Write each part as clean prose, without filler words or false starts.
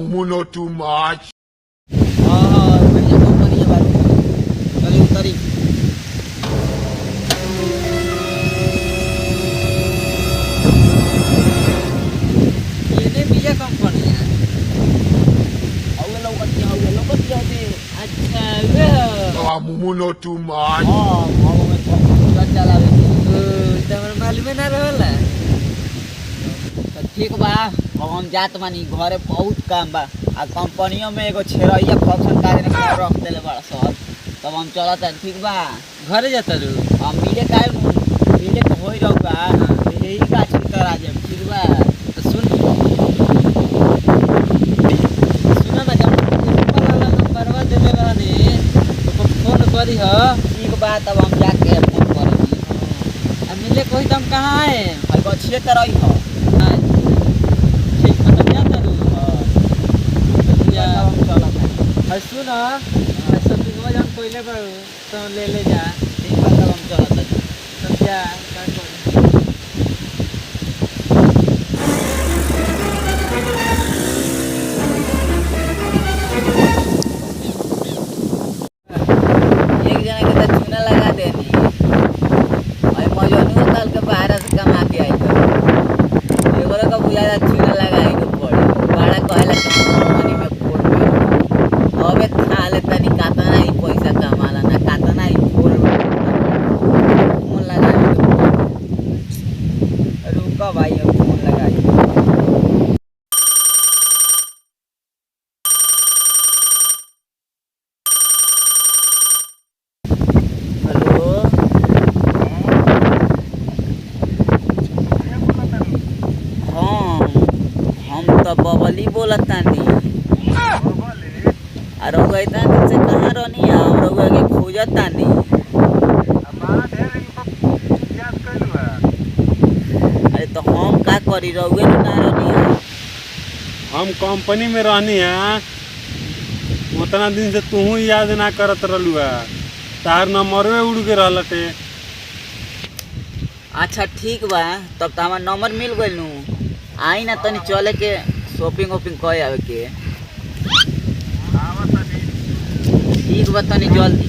Mumu too much. बढ़िया company है बारू चली उतरी ये बीजा कंपनी है अवे लोकत जाते अच्छा वे Mumu too much. हां में चलावे तमर मालूम ना रहला तो ठीक बा अब हम जात मानी घरे बहुत काम बा आ कंपनियों में एगो छेरैया फंक्शन कार्य में रख देले बड़ा सर तब हम चलत ठीक बा घरे जाता रू हम मिले काहे मिले तो होई रहबा यही गाछ उतर आ जाब ठीक बा तो सुना ना जब वाला नंबरवा देले बानी तो फोन करी ह ठीक बा तब हम जाके फोन करब अब मिले कोई तुम कहां है भाई बचिए तरही ह ठीक मतलब जाता रू या हम चलत और सुना सब दिन में हम कोइले पर तो ले जा ठीक बा तब हम चलत तब जा का करी एक जना के तो चूना लगा देनी भाई मजनू साल के बाहर से कमा के आई तो एगोरे का बुझा चूना लगाई के पड़े बड़ा कहला कि कंपनी में फोड़ में अबे थाले तनी काता नहीं पैसा कमाला ना काता नहीं फोड़ फोन लगाई रुका भाई अब फोन लगाई हेलो हम तो बबली बोलतानी और रउआ से कहाँ रहनी हम रउआ के खोजतानी अरे तो हम का करी रउआ ना रहनी हम कंपनी में रहनी है उतना दिन से तू याद ना करत रहलू है तार नंबरवे उड़ के रहलटे अच्छा ठीक बा तब तो हमार नंबर मिल गइल नु आई ना तनी चले के शॉपिंग वॉपिंग करे आवे के ठीक बा तनी जल्दी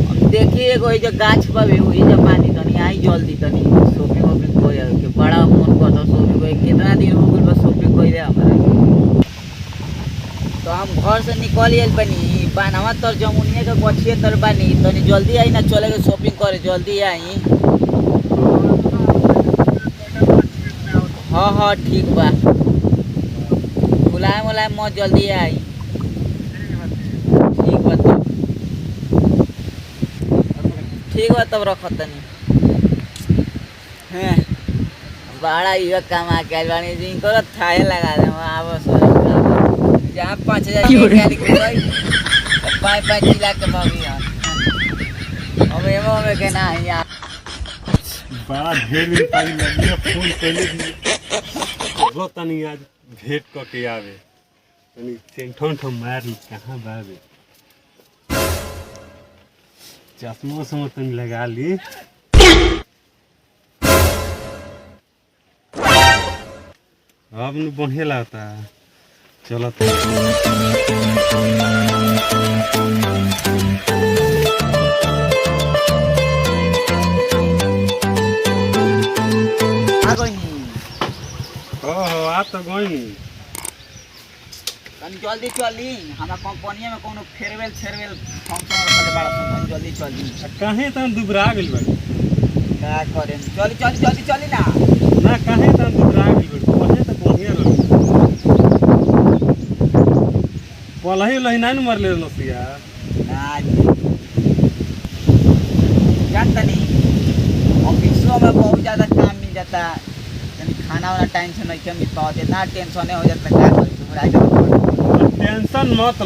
हम देखी एगो जो गाछ बावे वही जब पानी तनी आई जल्दी तनी शॉपिंग वॉपिंग करे आवे के बड़ा मन करता शॉपिंग करे कितना दिन हो गइल बस शॉपिंग करे हमारा तो हम घर से निकल आइल बनी बानवा तर जमुनिया के गछिए तर बानी तनी जल्दी आई ना चले के शॉपिंग करे जल्दी आई हाँ ठीक बा बुलाए मुलाए मत जल्दी आई ठीक बा तब रख तनी हैं बड़ा ये कमा के आइल बानी जिन करो थाहे लगा दे आवस जहाँ 5000 के निकल पाँच पाँच जिला के भाभी हमें के ना यार बड़ा ढेर दिन पानी लगी फोन पहले भी तनी आज भेंट क के आवे तनी सेंठन मार ली कहाँ बावे चश्मा उस्मा तनी लगा ली अब न बढ़िया लगता चलो आ तो गई जल्दी चली हमारा कंपनी में कोनो फेयरवेल फंक्शन रखले बड़ा सन जल्दी चली कहे तन दुबरा गेल बा का करे चली ना कहे तन दुबरा गेल बा पहले तो बढ़िया रह पहले लही ना मरले नसिया जानता नहीं ऑफिसों में बहुत ज़्यादा काम मिल जाता खाना वाला टाइम से नहीं मिल पाते इतना टेंशन हो जाता क्या करें टेंशन मत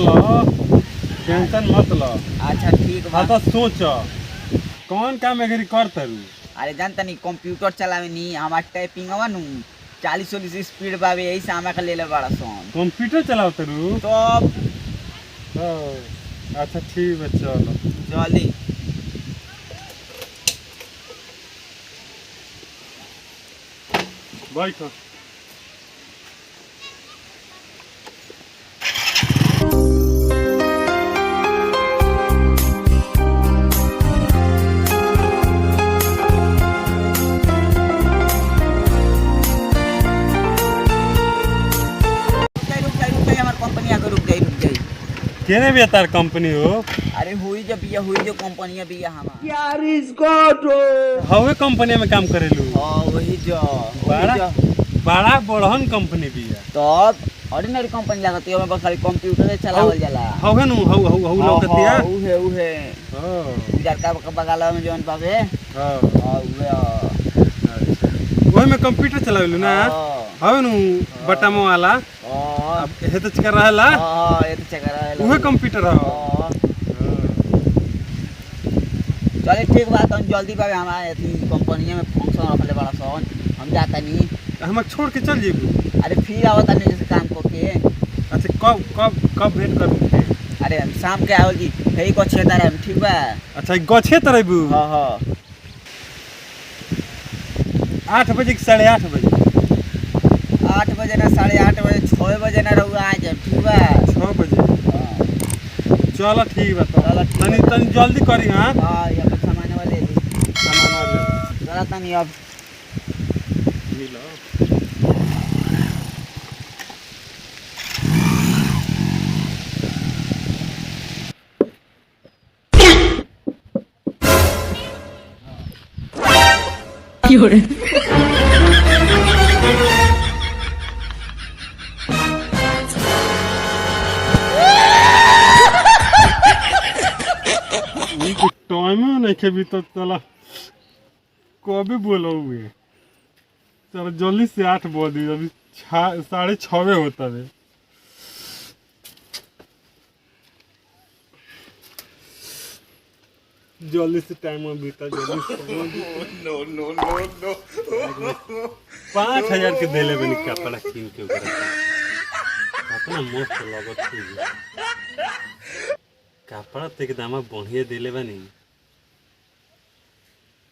लो अच्छा ठीक बा तो सोच कौन काम एगरी करता रू अरे जानता नहीं कंप्यूटर चलावे नहीं हमार टाइपिंग हवा नु 40 स्पीड बावे यही से हमारे ले ले बड़ा सन कंप्यूटर चलावता रू तो अच्छा ठीक है चलो जल्दी बैठो केने भी तार कंपनी हो अरे हुई जब ये हुई जो कंपनियां भी है हमार हवे कंपनी में काम करेलू हाँ वही जो बड़ा बड़ा बड़हन कंपनी भी है तब ऑर्डिनरी कंपनी लागत है बस खाली कंप्यूटर से चलावल जाला हवे नु हउ लौकतिया उहे हां जरका बगल में जोन बाबे हां उहे ओही में कंप्यूटर चलावेलू ना हवे नु बटमो वाला हां हे तो चकर रहला हां ये तो चकर रहला उहे कंप्यूटर हो चले ठीक बात हम जल्दी बाबे हमारे अथी कंपनी में फंक्शन रखले बड़ा सन हम जाता नहीं हम छोड़ के चल जेबू अरे फिर आवता नहीं जैसे काम को के अच्छा कब भेंट कर अरे हम शाम के आओ जी यही को छेतर हम ठीक बा अच्छा गछे तरबू हां हां 8 बजे के 8:30 बजे 8 बजे ना 8:30 बजे 6 बजे ना रहू आ जाए ठीक बा 6 बजे चलो ठीक बा तो चलो ठीक बा। तनी जल्दी करी हां हां ये अपन सामान वाले सामान वाले चला तनी अब मिलो टाइम नहीं के भी तो चला कभी बोलो हुए चलो जल्दी से 8 बजे अभी 6:30 होता है जल्दी से टाइम बीता जल्दी नो नो नो नो 5,000 के देले बनी कपड़ा किन के ऊपर अपना मस्त लगत थी कपड़ा तो एकदम बढ़िया देले बनी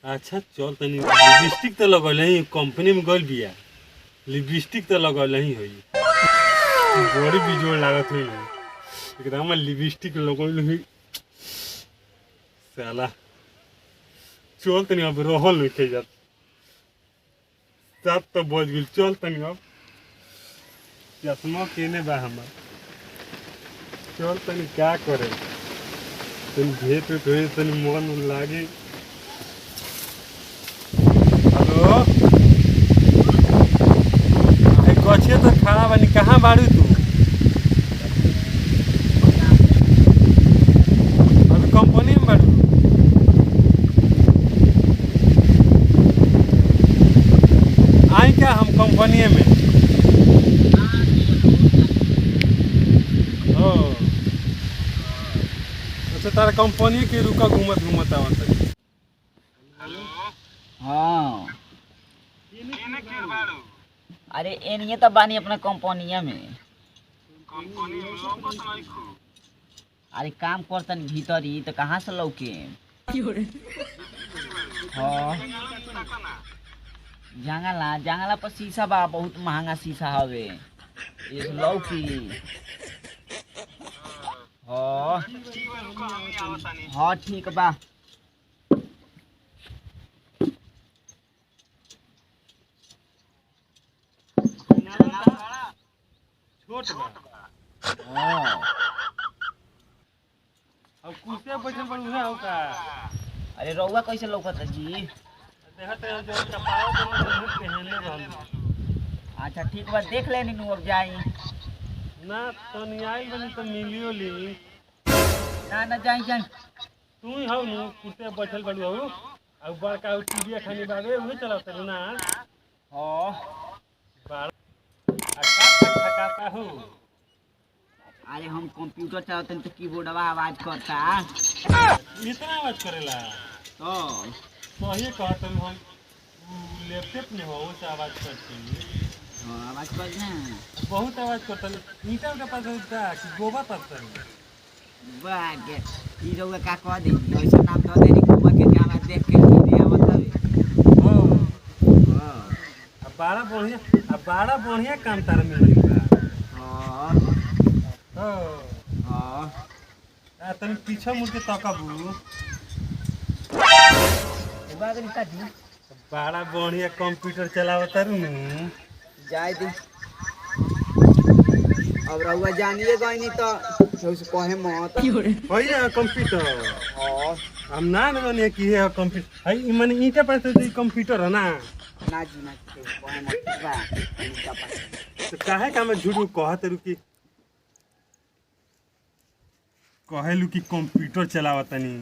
अच्छा चल तनी लिपस्टिक तो लगल ही कंपनी में गल बिया लिपस्टिक तो लगल ही होई बड़ी बिजोड़ लागत हुई एकदम लिपस्टिक लगल हुई साला चल तनी अब रहल नहीं के जात 7 तो बज गेल चल तनी अब चश्मा केने बा हमार चल तनी क्या करे तनी भेट होए तनी मन लागे हेलो ए गछे तो खड़ा बानी कहाँ बाड़ू तू अभी कंपनी में बाड़ू आई क्या हम कंपनी में ओ अच्छा तारा कंपनी के रुका घूमत आवत हां अरे एनिए तो बानी अपना कंपनिया में अरे काम करतन भीतर ही तो कहाँ से लौके हाँ जंगला पर शीशा बा बहुत महंगा शीशा हवे ये लौकी हाँ ठीक बा छोट बा हाँ अब कुर्सी बैठल पर उहे हो का अरे रउआ कैसे लौकत जी देखत है जो कपाव पर मुंह पहनले रहल अच्छा ठीक बा देख लेनी नु अब जाई ना तो नहीं आइल बनी तो मिलियो ली ना जाई तू ही हो नु कुर्सी बैठल बड़ू हो अब बड़का टीवी खानी बाबे उहे चलात रहो ना हाँ बड़ा ठकाता हो अरे हम कंप्यूटर चलाते हैं तो कीबोर्डवा आवाज करता इतना आवाज करेला तो सही कहत हम लैपटॉप में हो से आवाज करती हाँ आवाज कर ना बहुत आवाज करता ईटा के पास होता कि गोबा पड़ता बागे ई रउआ का कह दे ऐसा नाम दे देनी गोबर के आवाज देख के नहीं आवत हवे हां अब बड़ा बढ़िया काम तार मिल रही बा हां हां आ तनी पीछे मुड़ के तकबू बागे निका दी बड़ा बढ़िया कंप्यूटर चलावत तारू नु जाए दी अब रउआ जानिए गई नहीं तो कुछ से कहे मत भैया कंप्यूटर हां हम ना जाने कि है कंप्यूटर है माने ईटा पर तो कंप्यूटर है ना ना जी ना कहे मत बा इनका पास तो काहे का मैं झूठ कहत रुकी कहेलू कि कंप्यूटर चलावतनी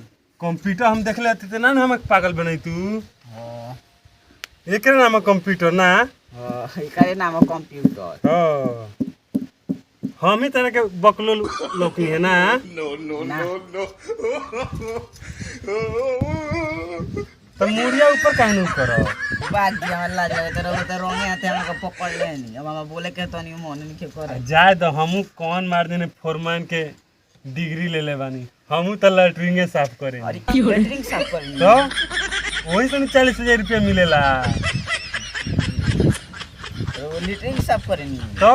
कंप्यूटर हम देख लेते थे ना हम पागल बनई तू हां एकरे नाम कंप्यूटर ना हां एकरे नाम कंप्यूटर हां हम ही तरह के बकलो लोग है ना No, no, no, no. तो मुड़िया ऊपर काहे नहीं करो बात जी हल्ला जाए तो रोंगे आते हमको पकड़ ले नहीं अब हम बोले के तो नहीं मन नहीं के करे जाए तो हमू कौन मार देने फोरमैन के डिग्री ले ले बानी हमू तो लैट्रिन साफ करे अरे कैटरिंग साफ कर तो वही से 40,000 रुपया मिलेला तो लेटरिंग साफ करे नहीं तो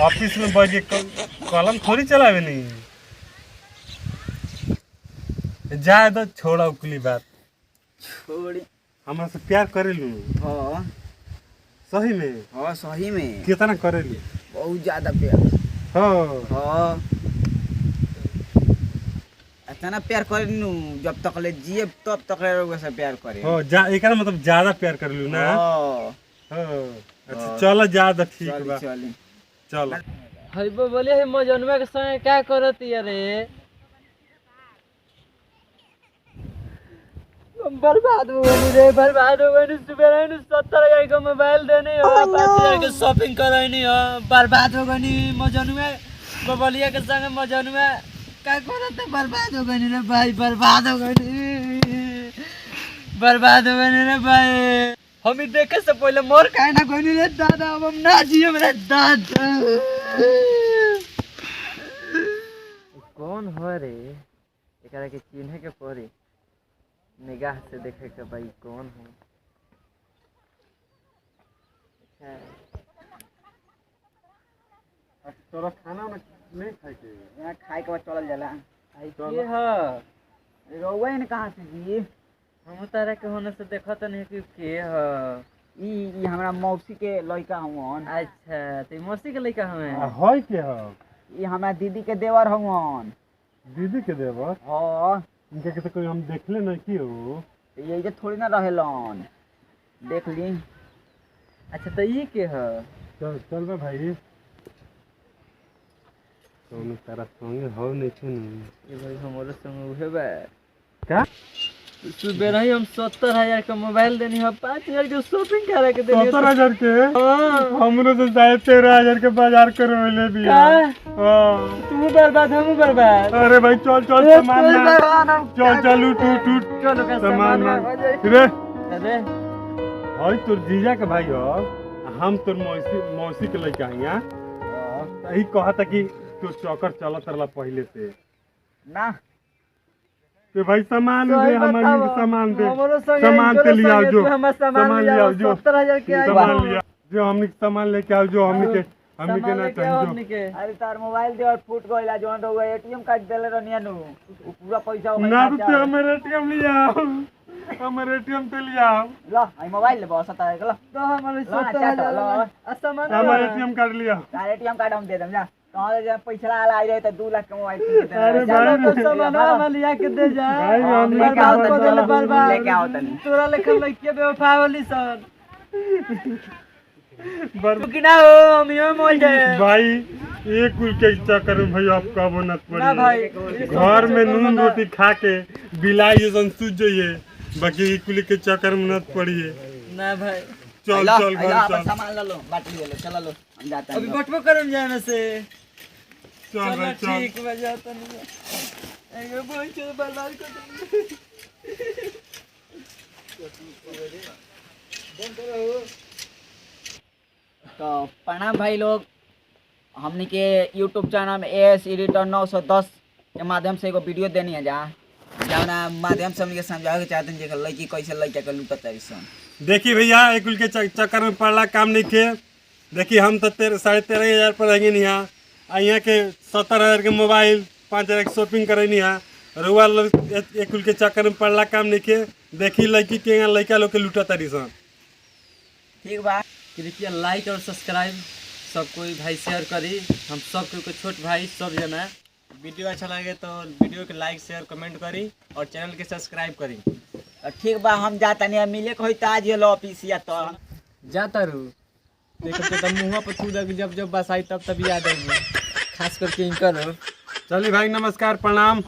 ऑफिस में बैठ के कलम थोड़ी चलावे नहीं जाए तो छोड़ा उकली बात छोड़ी हमरा से प्यार करेलू हां सही में हां सही में कितना करेलू बहुत ज्यादा प्यार हाँ हां इतना प्यार करे नु जब तक ले जिए तब तक ले रोग से प्यार करे हाँ जा एकरा मतलब ज्यादा प्यार करेलू ना हां हाँ अच्छा चलो ज्यादा ठीक चल बा चल चलो हई बोलिए हे मजनुआ के संगे क्या करत रे बर्बाद हो गई रे बर्बाद हो गई सुबह रे 70,000 का मोबाइल देने हो 5,000 के शॉपिंग करनी हो बर्बाद हो गई मजनुआ बोलिए के संगे मजनुआ क्या करत बर्बाद हो गई रे भाई बर्बाद हो गई बर्बाद हो गई रे भाई हम देखे से पहले मोर काहे ना कोई रे दादा अब हम ना जियो मेरे दादा कौन हो रे एकरा के चिन्हे के पड़ी निगाह से देखे के भाई कौन हो तोरा खाना नहीं खाए के यहाँ खाए के बाद चलल जाला आई के ह रोवे ने कहां से जी हम तारा के होने से देखत नहीं कि के ह ई हमरा मौसी के लड़का हवन अच्छा ते मौसी के लइका हमें है के हो ई हमरा दीदी के देवर हवन दीदी के देवर हां इनके के तो कोई हम देखले नहीं की हो ये जे थोड़ी ना रहेलन देख ली अच्छा तो ई के ह चल चल बे भाई कौन तारा संगे हो नहीं छे ये भाई हमरे संग उहे बा क्या सुबह ही हम 70,000 का मोबाइल देनी है 5,000 के शॉपिंग करे के देनी 70,000 के हां हमरो तो शायद 13,000 के बाजार करवले भी हां तू बर्बाद हम बर्बाद अरे भाई चल चल सामान ला चल चल उठ चलो का सामान सामान ला। हो जाए रे अरे हई तोर जीजा के भाई हो हम तोर मौसी के लइका हिया यही कहता कि तू चौकर चलत रहला पहले से ना तो भाई सामान दे हमारे सामान दे हमरो संग सामान के लिए आओ जो हम सामान ले ले आओ आओ जो 70,000 के आई सामान लिया जो हमने सामान लेके आओ जो हमने के ना सामान कहीं के अरे तार मोबाइल दे और फूट गइला जोन रो एटीएम कार्ड देले रहनिया नु उ पूरा पैसा हो ना रुपये हमारे एटीएम ले आओ हमारे एटीएम पे ले आओ लो आई मोबाइल ले बस आता है लो तो हमारे लो ना, 70,000 लो। सामान हमारे एटीएम कार्ड लिया तार एटीएम कार्ड हम दे दम जा तो जब पैसा आला आई रहे तो 2 लाख का मोबाइल किन दे अरे चलो भाई तो सामान हम लिया के दे जा भाई, हम लेके आओ बर्बाद कर देले बर्बाद लेके आओ तनी तोरा लेखन लइके बेवफा वाली सन बर तू कि ना हो हम यो मोल जाए भाई एक कुल के चक्कर में भाई आप कबो न ना भाई पड़ी घर में नून रोटी खा के बिलाई जैसन सूझ जाइए बाकी एक कुल के चक्कर में न पड़िए ना भाई चल ला, चल ला, घर अपन चल सामान ले लो बाटली ले लो चलो लो हम जाते हैं अभी बटबो करम जाए से चल चलो भाई चल ठीक बजा तो नहीं एगो बोल के बर्बाद कर दे तो प्रणाम भाई लोग हमने के YouTube चैनल में एस एडिटर 910 के माध्यम से एगो वीडियो देनी है जौना माध्यम से हमने समझावे के चाहते हैं कि लड़की कैसे लड़का के लूटत है सन देखिए भैया एक कुल के चक्कर में पड़ला काम नहीं खे देखिए हम तो 13,500 पर रहेंगे नहीं यहाँ के 70,000 के मोबाइल 5,000 के शॉपिंग करे नहीं रुआ एक कुल के चक्कर में पड़ला काम नहीं खे देखी लड़की के यहाँ लड़का लोग के लूटा तारी सन ठीक बा कृपया लाइक और सब्सक्राइब सब कोई भाई शेयर करी, हम सब कोई छोट भाई सब जना। वीडियो अच्छा लगे तो वीडियो के लाइक शेयर कमेंट करी और चैनल के सब्सक्राइब करी। ठीक बा, हम जाता नहीं मिले के होई त आज ये ऑफिस या तो जाता रू देखो तो मुँह पर तू जब जब बस आई तब तब याद आएगी, खास करके इनकर। चलिए भाई, नमस्कार, प्रणाम।